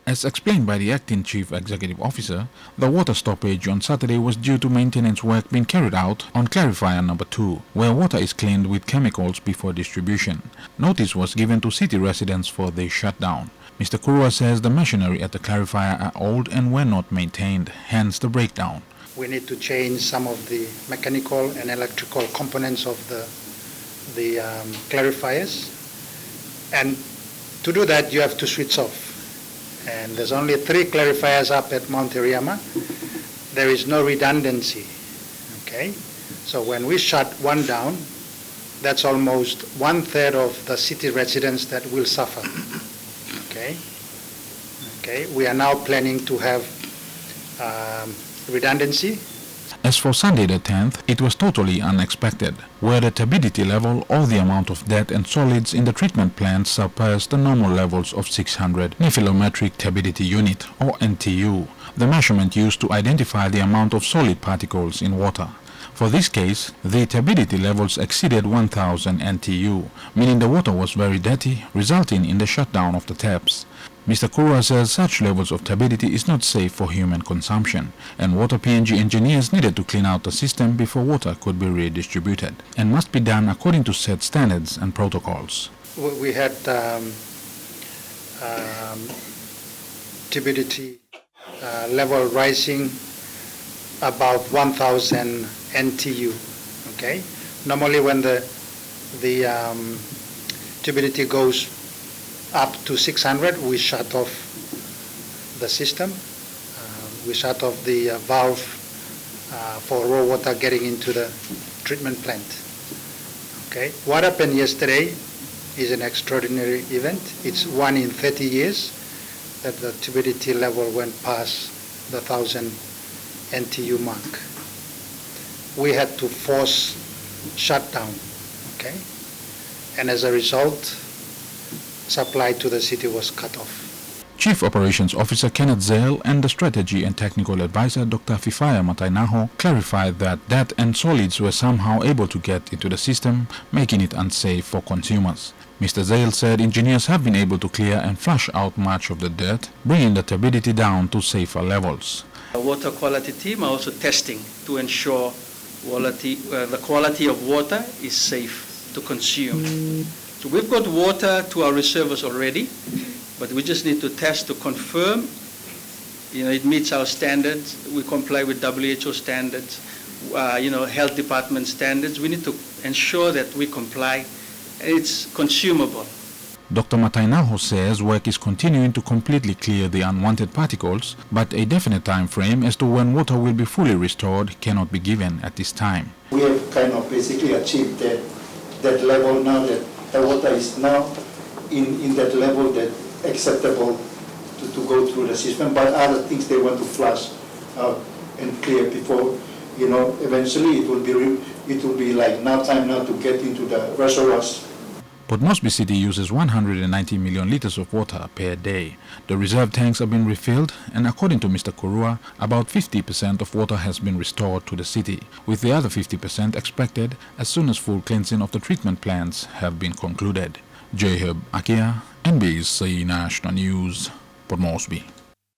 As explained by the acting chief executive officer, the water stoppage on Saturday was due to maintenance work being carried out on clarifier number 2, where water is cleaned with chemicals before distribution. Notice was given to city residents for the shutdown. Mr. Kurua says the machinery at the clarifier are old and were not maintained, hence the breakdown. We need to change some of the mechanical and electrical components of the clarifiers, and to do that you have to switch off. And there's only 3 clarifiers up at Mount Iriama. There is no redundancy. Okay, so when we shut one down, that's almost 1/3 of the city residents that will suffer. Okay, we are now planning to have redundancy. As for Sunday the 10th, it was totally unexpected, where the turbidity level or the amount of dead and solids in the treatment plant surpassed the normal levels of 600 nephelometric turbidity unit or NTU, the measurement used to identify the amount of solid particles in water. For this case, the turbidity levels exceeded 1000 NTU, meaning the water was very dirty, resulting in the shutdown of the taps. Mr. Kurua says such levels of turbidity is not safe for human consumption, and Water PNG engineers needed to clean out the system before water could be redistributed, and must be done according to set standards and protocols. We had turbidity level rising about 1000 NTU. Okay, normally when the turbidity goes up to 600, we shut off the system. We shut off the valve for raw water getting into the treatment plant. Okay, what happened yesterday is an extraordinary event. It's 1 in 30 years that the turbidity level went past the 1000 NTU mark. We had to force shutdown. Okay, and as a result, supply to the city was cut off. Chief Operations Officer Kenneth Zale and the Strategy and Technical Advisor Dr. Fifaya Matainaho clarified that debt and solids were somehow able to get into the system, making it unsafe for consumers. Mr. Zale said engineers have been able to clear and flush out much of the dirt, bringing the turbidity down to safer levels. Our water quality team are also testing to ensure the quality of water is safe to consume. So we've got water to our reservoirs already, but we just need to test to confirm, it meets our standards. We comply with WHO standards, health department standards. We need to ensure that we comply and it's consumable. Dr. Matainaho says work is continuing to completely clear the unwanted particles, but a definite time frame as to when water will be fully restored cannot be given at this time. We have kind of basically achieved that level now, that the water is now in that level that acceptable to go through the system, but other things they want to flush out and clear before, eventually it will be like time now to get into the reservoirs. Port Moresby City uses 190 million liters of water per day. The reserve tanks have been refilled, and according to Mr. Kurua, about 50% of water has been restored to the city, with the other 50% expected as soon as full cleansing of the treatment plants have been concluded. Jaheb Akia, NBC National News, Port Moresby.